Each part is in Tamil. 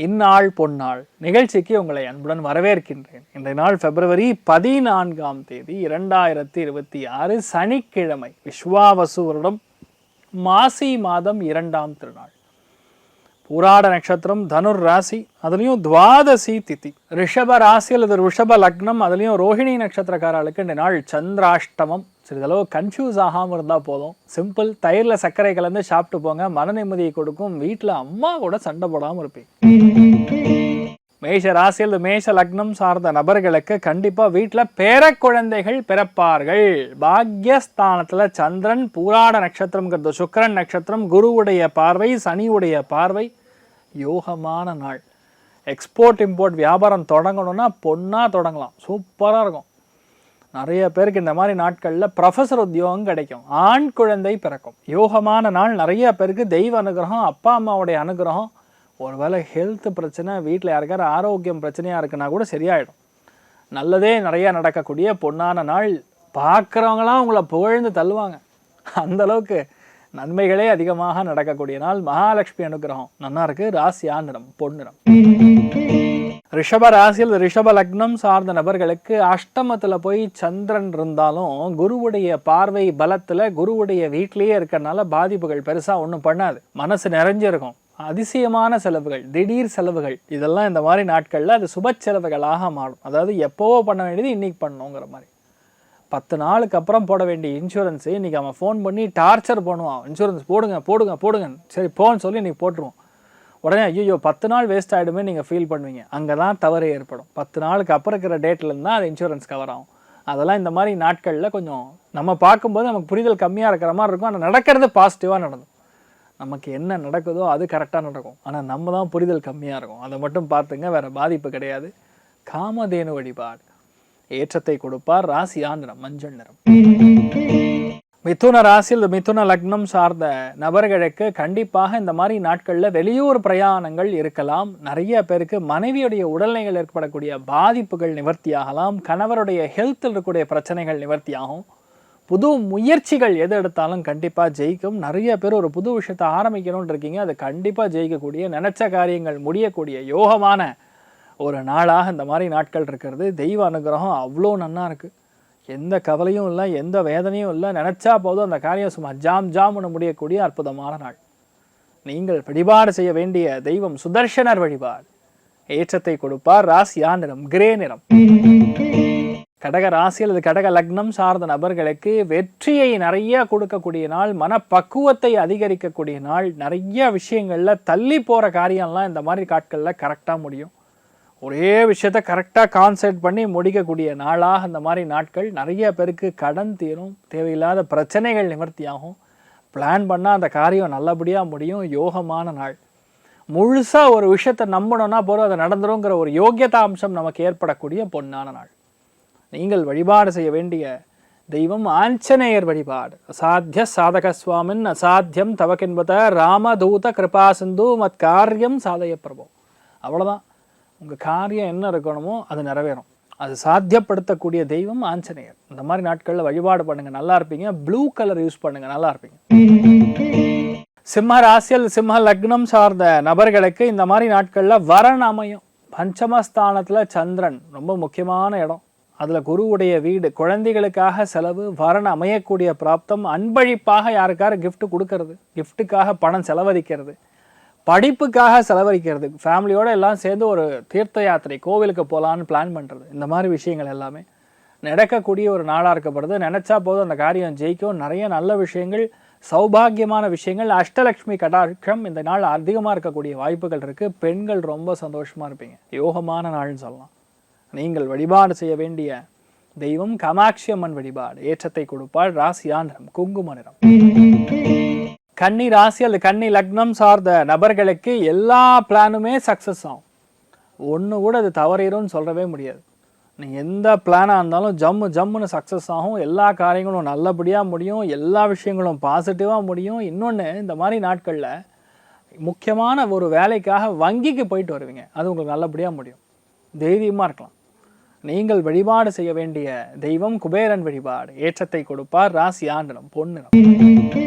இந்நாள் பொன்னாள் நிகழ்ச்சிக்கு உங்களை அன்புடன் வரவேற்கின்றேன். இன்றைய நாள் பிப்ரவரி 14ஆம் தேதி 2026 சனிக்கிழமை, விஸ்வாவசு வருடம் மாசி மாதம் 2ஆம் திருநாள். பூராட நட்சத்திரம், தனுர் ராசி, அதுலேயும் துவாதசி திதி. ரிஷப ராசி அல்லது ரிஷப லக்னம், அதுலேயும் ரோஹிணி நட்சத்திரக்காரர்களுக்கு இந்த நாள் சந்திராஷ்டமம். சிறிதளவு கன்ஃபியூஸ் ஆகாமல் இருந்தால் போதும். சிம்பிள், தயிரில் சர்க்கரை கலந்து சாப்பிட்டு போங்க, மன நிம்மதியை கொடுக்கும். வீட்டில் அம்மா கூட சண்டை போடாமல் இருப்பீங்க. மேஷ ராசி அல்லது மேஷ லக்னம் சார்ந்த நபர்களுக்கு கண்டிப்பாக வீட்டில் பேர குழந்தைகள் பிறப்பார்கள். பாக்யஸ்தானத்தில் சந்திரன், பூராட நட்சத்திரம்ங்கிறது சுக்கிரன் நட்சத்திரம், குருவுடைய பார்வை, சனியுடைய பார்வை, யோகமான நாள். எக்ஸ்போர்ட் இம்போர்ட் வியாபாரம் தொடங்கணும்னா பொண்ணாக தொடங்கலாம், சூப்பராக இருக்கும். நிறைய பேருக்கு இந்த மாதிரி நாட்களில் ப்ரொஃபஸர் உத்தியோகம் கிடைக்கும், ஆண் குழந்தை பிறக்கும். யோகமான நாள். நிறைய பேருக்கு தெய்வ அனுகிரகம், அப்பா அம்மாவுடைய அனுகிரகம். ஒருவேளை ஹெல்த் பிரச்சனை, வீட்டில் யாருக்காரு ஆரோக்கியம் பிரச்சனையாக இருக்குன்னா கூட சரியாயிடும். நல்லதே நிறையா நடக்கக்கூடிய பொன்னான நாள். பார்க்குறவங்களாம் உங்களை புகழ்ந்து தள்ளுவாங்க. அந்தளவுக்கு நன்மைகளே அதிகமாக நடக்கக்கூடிய நாள். மகாலட்சுமி அனுகிரகம் நல்லா இருக்குது. ராசியா நிறம் பொன்னிறம். ரிஷப ராசியில் ரிஷப லக்னம் சார்ந்த நபர்களுக்கு அஷ்டமத்தில் போய் சந்திரன் இருந்தாலும் குருவுடைய பார்வை பலத்தில் குருவுடைய வீட்டிலேயே இருக்கிறனால பாதிப்புகள் பெருசாக ஒன்றும் பண்ணாது. மனசு நிறைஞ்சிருக்கும். அதிசயமான செலவுகள், திடீர் செலவுகள், இதெல்லாம் இந்த மாதிரி நாட்களில் அது சுப செலவுகளாக மாறும். அதாவது எப்போவோ பண்ண வேண்டியது இன்றைக்கி பண்ணணுங்கிற மாதிரி. 10 நாளுக்கு அப்புறம் போட வேண்டிய இன்சூரன்ஸு இன்றைக்கி அவன் ஃபோன் பண்ணி டார்ச்சர் பண்ணுவான். இன்சூரன்ஸ் போடுங்க போடுங்க போடுங்க, சரி போன்னு சொல்லி இன்றைக்கி போட்டுருவோம். உடனே ஐயோ 10 நாள் வேஸ்ட் ஆகிடுமே நீங்கள் ஃபீல் பண்ணுவீங்க. அங்கே தான் தவறு ஏற்படும். 10 நாளுக்கு அப்புறம் இருக்கிற டேட்லேருந்து தான் அது இன்சூரன்ஸ் கவர் ஆகும். அதெல்லாம் இந்த மாதிரி நாட்களில் கொஞ்சம் நம்ம பார்க்கும்போது நமக்கு புரிதல் கம்மியாக இருக்கிற மாதிரி இருக்கும். ஆனால் நடக்கிறது பாசிட்டிவாக நடக்கும். நமக்கு என்ன நடக்குதோ அது கரெக்டாக நடக்கும். ஆனால் நம்ம தான் புரிதல் கம்மியாக இருக்கும். அதை மட்டும் பார்த்துங்க, வேறு பாதிப்பு கிடையாது. காமதேனு வழிபாடு ஏற்றத்தை கொடுப்பார். ராசியா நிறம் மஞ்சள் நிறம். மிதுன ராசியில் மிதுன லக்னம் சார்ந்த நபர்களுக்கு கண்டிப்பாக இந்த மாதிரி நாட்களில் வெளியூர் பிரயாணங்கள் இருக்கலாம். நிறைய பேருக்கு மனைவியுடைய உடல்நிலைகள் ஏற்படக்கூடிய பாதிப்புகள் நிவர்த்தியாகலாம். கணவருடைய ஹெல்த்தில் இருக்கக்கூடிய பிரச்சனைகள் நிவர்த்தியாகும். புது முயற்சிகள் எது எடுத்தாலும் கண்டிப்பாக ஜெயிக்கும். நிறைய பேர் ஒரு புது விஷயத்தை ஆரம்பிக்கணும்னு இருக்கீங்க, அது கண்டிப்பாக ஜெயிக்கக்கூடிய, நினச்ச காரியங்கள் முடியக்கூடிய யோகமான ஒரு நாளாக இந்த மாதிரி நாட்கள் இருக்கிறது. தெய்வ அனுகிரகம் அவ்வளோ நன்னா இருக்குது. எந்த கவலையும் இல்லை, எந்த வேதனையும் இல்லை. நினச்சா போதும் அந்த காரியம் சும்மா ஜாம்னு முடியக்கூடிய அற்புதமான நாள். நீங்கள் வழிபாடு செய்ய வேண்டிய தெய்வம் சுதர்சனர் வழிபாடு ஏற்றத்தை கொடுப்பார். ராசியா நிறம் கிரே நிறம். கடக ராசி அல்லது கடக லக்னம் சார்ந்த நபர்களுக்கு வெற்றியை நிறைய கொடுக்கக்கூடிய நாள். மனப்பக்குவத்தை அதிகரிக்கக்கூடிய நாள். நிறைய விஷயங்களில் தள்ளி போகிற காரியம்லாம் இந்த மாதிரி காட்களில் கரெக்டாக முடியும். ஒரே விஷயத்தை கரெக்டாக கான்சென்ட்ரேட் பண்ணி முடிக்கக்கூடிய நாளாக இந்த மாதிரி நாட்கள். நிறைய பேருக்கு கடன் தீரும், தேவையில்லாத பிரச்சனைகள் நிவர்த்தியாகும். பிளான் பண்ணால் அந்த காரியம் நல்லபடியாக முடியும். யோகமான நாள். முழுசாக ஒரு விஷயத்தை நம்பணும்னா போதும், அது நடந்துருங்கிற ஒரு யோக்கியதா அம்சம் நமக்கு ஏற்படக்கூடிய பொன்னான நாள். நீங்கள் வழிபாடு செய்ய வேண்டிய தெய்வம் ஆஞ்சநேயர் வழிபாடு. அசாத்திய சாதக சுவாமின் அசாத்தியம் தவக்கின்பத ராமதூத கிருபா சிந்து மத் காரியம் சாதய பிரபு. அவ்வளோதான். உங்கள் காரியம் என்ன இருக்கணுமோ அது நிறைவேறும். அது சாத்தியப்படுத்தக்கூடிய தெய்வம் ஆஞ்சநேயர். இந்த மாதிரி நாட்களில் வழிபாடு பண்ணுங்கள், நல்லா இருப்பீங்க. ப்ளூ கலர் யூஸ் பண்ணுங்கள், நல்லா இருப்பீங்க. சிம்ம ராசியில் சிம்ம லக்னம் சார்ந்த நபர்களுக்கு இந்த மாதிரி நாட்களில் வரன் அமையும். பஞ்சமஸ்தானத்தில் சந்திரன் ரொம்ப முக்கியமான இடம். அதில் குருவுடைய வீடு. குழந்தைகளுக்காக செலவு, வரன் அமையக்கூடிய பிராப்தம். அன்பளிப்பாக யாருக்காரு கிஃப்ட் கொடுக்கறது, கிஃப்ட்டுக்காக பணம் செலவழிக்கிறது, படிப்புக்காக செலவழிக்கிறது, ஃபேமிலியோடு எல்லாம் சேர்ந்து ஒரு தீர்த்த யாத்திரை கோவிலுக்கு போகலான்னு பிளான் பண்ணுறது, இந்த மாதிரி விஷயங்கள் எல்லாமே நடக்கக்கூடிய ஒரு நாளாக இருக்கப்படுது. நினச்சா போதும் அந்த காரியம் ஜெயிக்கும். நிறைய நல்ல விஷயங்கள், சௌபாகியமான விஷயங்கள், அஷ்டலக்ஷ்மி கடாட்சம் இந்த நாள் அதிகமாக இருக்கக்கூடிய வாய்ப்புகள் இருக்குது. பெண்கள் ரொம்ப சந்தோஷமாக இருப்பீங்க. யோகமான நாள்னு சொல்லலாம். நீங்கள் வழிபாடு செய்ய வேண்டிய தெய்வம் காமாட்சி அம்மன் வழிபாடு ஏற்றத்தை கொடுப்பாள். ராசியா நிறம் குங்கும நிறம். கன்னி ராசி அல்லது கன்னி லக்னம் சார்ந்த நபர்களுக்கு எல்லா பிளானுமே சக்ஸஸ் ஆகும். ஒன்று கூட அது தவறிடும்னு சொல்லவே முடியாது. நீங்கள் எந்த பிளானாக இருந்தாலும் ஜம்முன்னு சக்ஸஸ் ஆகும். எல்லா காரியங்களும் நல்லபடியாக முடியும். எல்லா விஷயங்களும் பாசிட்டிவாக முடியும். இன்னொன்று, இந்த மாதிரி நாட்களில் முக்கியமான ஒரு வேலைக்காக வங்கிக்கு போயிட்டு வருவீங்க, அது உங்களுக்கு நல்லபடியாக முடியும். தைரியமாக இருக்கலாம். நீங்கள் வழிபாடு செய்ய வேண்டிய தெய்வம் குபேரன் வழிபாடு ஏற்றத்தை கொடுப்பார். ராசியா நிறம் பொன்னிறம்.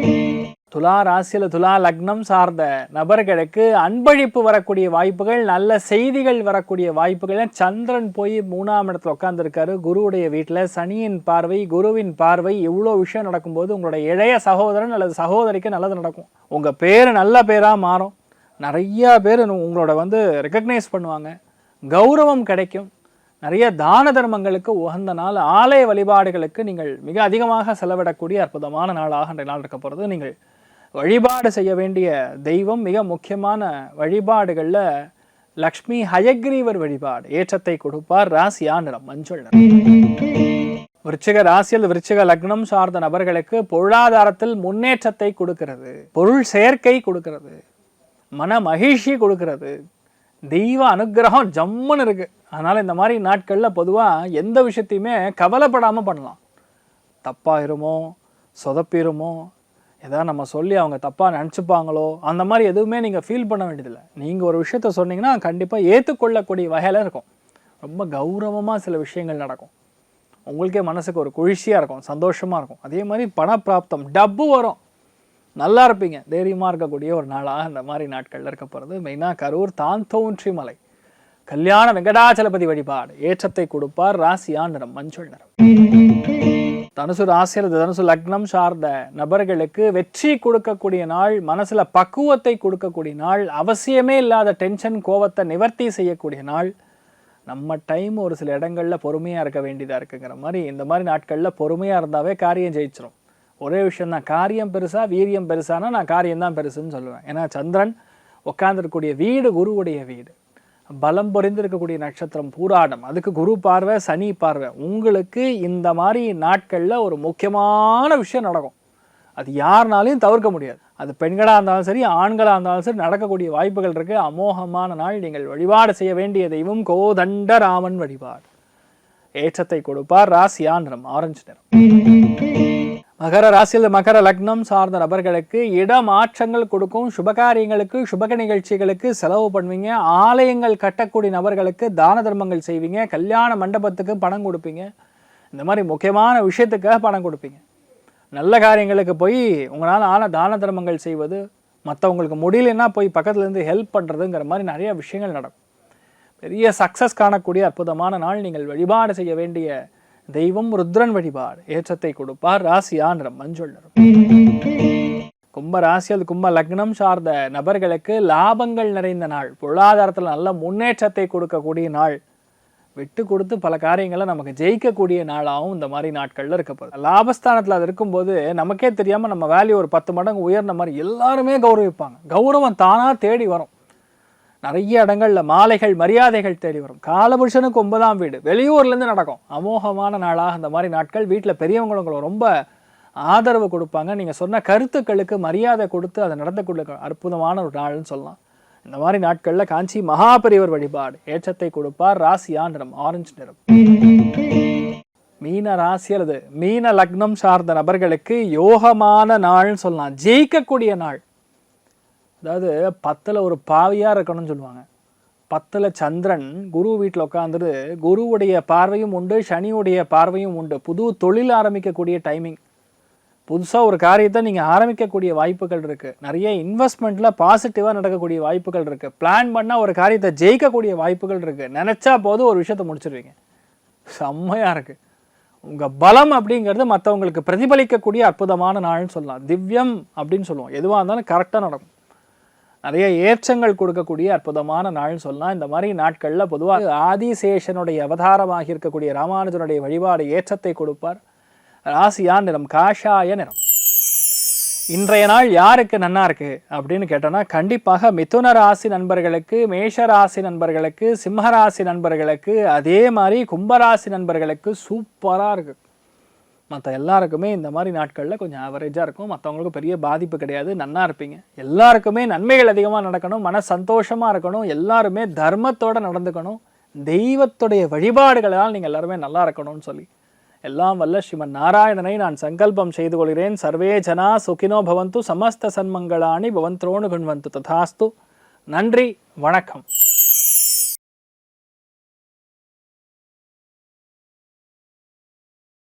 துலா ராசியில் துலா லக்னம் சார்ந்த நபர்களுக்கு அன்பளிப்பு வரக்கூடிய வாய்ப்புகள், நல்ல செய்திகள் வரக்கூடிய வாய்ப்புகள். சந்திரன் போய் 3ஆம் இடத்துல உட்காந்துருக்காரு குருவுடைய வீட்டில். சனியின் பார்வை, குருவின் பார்வை, இவ்வளோ விஷயம் நடக்கும்போது உங்களுடைய இளைய சகோதரன் அல்லது சகோதரிக்கு நல்லது நடக்கும். உங்கள் பேர் நல்ல பேராக மாறும். நிறையா பேர் உங்களோட ரெக்கக்னைஸ் பண்ணுவாங்க. கௌரவம் கிடைக்கும். நிறைய தான தர்மங்களுக்கு உகந்த நாள். ஆலய வழிபாடுகளுக்கு நீங்கள் மிக அதிகமாக செலவிடக்கூடிய அற்புதமான நாளாக அன்றைய நாள் இருக்க போகிறது. நீங்கள் வழிபாடு செய்ய வேண்டிய தெய்வம், மிக முக்கியமான வழிபாடுகளில் லக்ஷ்மி ஹயக்ரீவர் வழிபாடு ஏற்றத்தை கொடுப்பார். ராசியா நிறம் மஞ்சள் நிறம். விருச்சிக ராசியில் விருச்சிக லக்னம் சார்ந்த நபர்களுக்கு பொருளாதாரத்தில் முன்னேற்றத்தை கொடுக்கிறது. பொருள் சேர்க்கை கொடுக்கிறது. மன மகிழ்ச்சி கொடுக்கிறது. தெய்வ அனுகிரகம் ஜம்முன்னு இருக்கு. அதனால இந்த மாதிரி நாட்களில் பொதுவாக எந்த விஷயத்தையுமே கவலைப்படாமல் பண்ணலாம். தப்பாயிருமோ, சொதப்பிருமோ, எதாவது நம்ம சொல்லி அவங்க தப்பாக நினச்சிப்பாங்களோ, அந்த மாதிரி எதுவுமே நீங்கள் ஃபீல் பண்ண வேண்டியதில்லை. நீங்கள் ஒரு விஷயத்த சொன்னீங்கன்னா கண்டிப்பாக ஏற்றுக்கொள்ளக்கூடிய வகையில் இருக்கும். ரொம்ப கௌரவமாக சில விஷயங்கள் நடக்கும். உங்களுக்கே மனசுக்கு ஒரு குளிர்ச்சியாக இருக்கும், சந்தோஷமாக இருக்கும். அதே மாதிரி பணப்பிராப்தம், டப்பு வரும், நல்லா இருப்பீங்க. தைரியமாக இருக்கக்கூடிய ஒரு நாளாக இந்த மாதிரி நாட்களில் இருக்க போகிறது. மெயினாக கரூர் தாந்தோன்றி மலை கல்யாண வெங்கடாச்சலபதி வழிபாடு ஏற்றத்தை கொடுப்பார். ராசியா நிறம் மஞ்சள் நிறம். தனுசு ராசியில் தனுசு லக்னம் சார்ந்த நபர்களுக்கு வெற்றி கொடுக்கக்கூடிய நாள். மனசில் பக்குவத்தை கொடுக்கக்கூடிய நாள். அவசியமே இல்லாத டென்ஷன், கோவத்தை நிவர்த்தி செய்யக்கூடிய நாள். நம்ம டைம் ஒரு சில இடங்களில் பொறுமையாக இருக்க வேண்டியதாக இருக்குங்கிற மாதிரி இந்த மாதிரி நாட்களில் பொறுமையாக இருந்தாவே காரியம் ஜெயிச்சிடும். ஒரே விஷயம் தான், காரியம் பெருசா வீரியம் பெருசானா நான் காரியம்தான் பெருசுன்னு சொல்லுவேன். ஏன்னா சந்திரன் உட்காந்துருக்கக்கூடிய வீடு குருவுடைய வீடு. பலம் பொறிந்திருக்கக்கூடிய நட்சத்திரம் பூராடம். அதுக்கு குரு பார்வை, சனி பார்வை. உங்களுக்கு இந்த மாதிரி நாட்களில் ஒரு முக்கியமான விஷயம் நடக்கும். அது யாருனாலையும் தவிர்க்க முடியாது. அது பெண்களாக இருந்தாலும் சரி, ஆண்களாக இருந்தாலும் சரி, நடக்கக்கூடிய வாய்ப்புகள் இருக்குது. அமோகமான நாள். நீங்கள் வழிபாடு செய்ய வேண்டிய தெய்வம் கோதண்ட ராமன் வழிபாடு ஏற்றத்தை கொடுப்பார். ராசியா நிறம் ஆரஞ்சு நிறம். மகர ராசியில் மகர லக்னம் சார்ந்த நபர்களுக்கு இடமாற்றங்கள் கொடுக்கும். சுபகாரியங்களுக்கு, சுபக நிகழ்ச்சிகளுக்கு செலவு பண்ணுவீங்க. ஆலயங்கள் கட்டக்கூடிய நபர்களுக்கு தான தர்மங்கள் செய்வீங்க. கல்யாண மண்டபத்துக்கு பணம் கொடுப்பீங்க. இந்த மாதிரி முக்கியமான விஷயத்துக்காக பணம் கொடுப்பீங்க. நல்ல காரியங்களுக்கு போய் உங்களால் ஆன தான தர்மங்கள் செய்வது, மற்றவங்களுக்கு முடியலன்னா போய் பக்கத்துலேருந்து ஹெல்ப் பண்ணுறதுங்கிற மாதிரி நிறைய விஷயங்கள் நடக்கும். பெரிய சக்ஸஸ் காணக்கூடிய அற்புதமான நாள். நீங்கள் வழிபாடு செய்ய வேண்டிய தெய்வம் ருத்ரன் வழிபாடு ஏற்றத்தை கொடுப்பார். ராசியா நிறம் மஞ்சள் நிறம். கும்ப ராசியில் கும்ப லக்னம் சார்ந்த நபர்களுக்கு லாபங்கள் நிறைந்த நாள். பொருளாதாரத்தில் நல்ல முன்னேற்றத்தை கொடுக்கக்கூடிய நாள். விட்டு கொடுத்து பல காரியங்களை நமக்கு ஜெயிக்கக்கூடிய நாளாகவும் இந்த மாதிரி நாட்களில் இருக்கப்படுது. லாபஸ்தானத்தில் அது இருக்கும்போது நமக்கே தெரியாமல் நம்ம வேல்யூ ஒரு 10 மடங்கு உயர்ந்த மாதிரி எல்லாருமே கௌரவிப்பாங்க. கௌரவம் தானாக தேடி வரும். நிறைய இடங்களில் மாலைகள், மரியாதைகள் தேடி வரும். காலபுருஷனுக்கு 9ஆம் வீடு வெளியூர்லேருந்து நடக்கும். அமோகமான நாளாக இந்த மாதிரி நாட்கள். வீட்டில் பெரியவங்களுக்கு ரொம்ப ஆதரவு கொடுப்பாங்க. நீங்கள் சொன்ன கருத்துக்களுக்கு மரியாதை கொடுத்து அதை நடந்து கொள்ள அற்புதமான ஒரு நாள்னு சொல்லலாம். இந்த மாதிரி நாட்களில் காஞ்சி மகாபெரிவர் வழிபாடு ஏற்றத்தை கொடுப்பார். ராசியா நிறம் ஆரஞ்சு நிறம். மீன ராசி அல்லது மீன லக்னம் சார்ந்த நபர்களுக்கு யோகமான நாள்னு சொல்லலாம். ஜெயிக்கக்கூடிய நாள். அதாவது 10ல் ஒரு பாவியாக இருக்கணும்னு சொல்லுவாங்க. 10ல் சந்திரன் குரு வீட்டில் உட்காந்துட்டு குருவுடைய பார்வையும் உண்டு, சனியுடைய பார்வையும் உண்டு. புது தொழில் ஆரம்பிக்கக்கூடிய டைமிங். புதுசாக ஒரு காரியத்தை நீங்கள் ஆரம்பிக்கக்கூடிய வாய்ப்புகள் இருக்குது. நிறைய இன்வெஸ்ட்மெண்ட்டில் பாசிட்டிவாக நடக்கக்கூடிய வாய்ப்புகள் இருக்குது. பிளான் பண்ணால் ஒரு காரியத்தை ஜெயிக்கக்கூடிய வாய்ப்புகள் இருக்குது. நினச்சா போது ஒரு விஷயத்தை முடிச்சிருவீங்க. செம்மையாக இருக்குது. உங்கள் பலம் அப்படிங்கிறது மற்றவங்களுக்கு பிரதிபலிக்கக்கூடிய அற்புதமான நாள்னு சொல்லலாம். திவ்யம் அப்படின்னு சொல்லுவோம். எதுவாக இருந்தாலும் கரெக்டாக நடக்கும். நிறைய ஏற்றங்கள் கொடுக்கக்கூடிய அற்புதமான நாள்னு சொல்லலாம். இந்த மாதிரி நாட்களில் பொதுவாக ஆதிசேஷனுடைய அவதாரமாக இருக்கக்கூடிய ராமானுஜனுடைய வழிபாடு ஏற்றத்தை கொடுப்பார். ராசியா நிறம் காஷாய நிறம். இன்றைய நாள் யாருக்கு நன்னா இருக்கு அப்படின்னு கேட்டோன்னா கண்டிப்பாக மிதுன ராசி நண்பர்களுக்கு, மேஷ ராசி நண்பர்களுக்கு, சிம்மராசி நண்பர்களுக்கு, அதே மாதிரி கும்பராசி நண்பர்களுக்கு சூப்பராக இருக்குது. மற்ற எல்லாருக்குமே இந்த மாதிரி நாட்களில் கொஞ்சம் ஆவரேஜாக இருக்கும். மற்றவங்களுக்கு பெரிய பாதிப்பு கிடையாது. நன்னா இருப்பீங்க. எல்லாருக்குமே நன்மைகள் அதிகமாக நடக்கணும். மன சந்தோஷமாக இருக்கணும். எல்லாருமே தர்மத்தோடு நடந்துக்கணும். தெய்வத்துடைய வழிபாடுகளால் நீங்கள் எல்லாருமே நல்லா இருக்கணும்னு சொல்லி எல்லாம் வல்ல ஸ்ரீமன் நாராயணனை நான் சங்கல்பம் செய்து கொள்கிறேன். சர்வே ஜனா சுகினோ பவந்து, சமஸ்த சன்மங்களானி பவந்த்ரோணு குண்வந்து ததாஸ்து. நன்றி, வணக்கம்.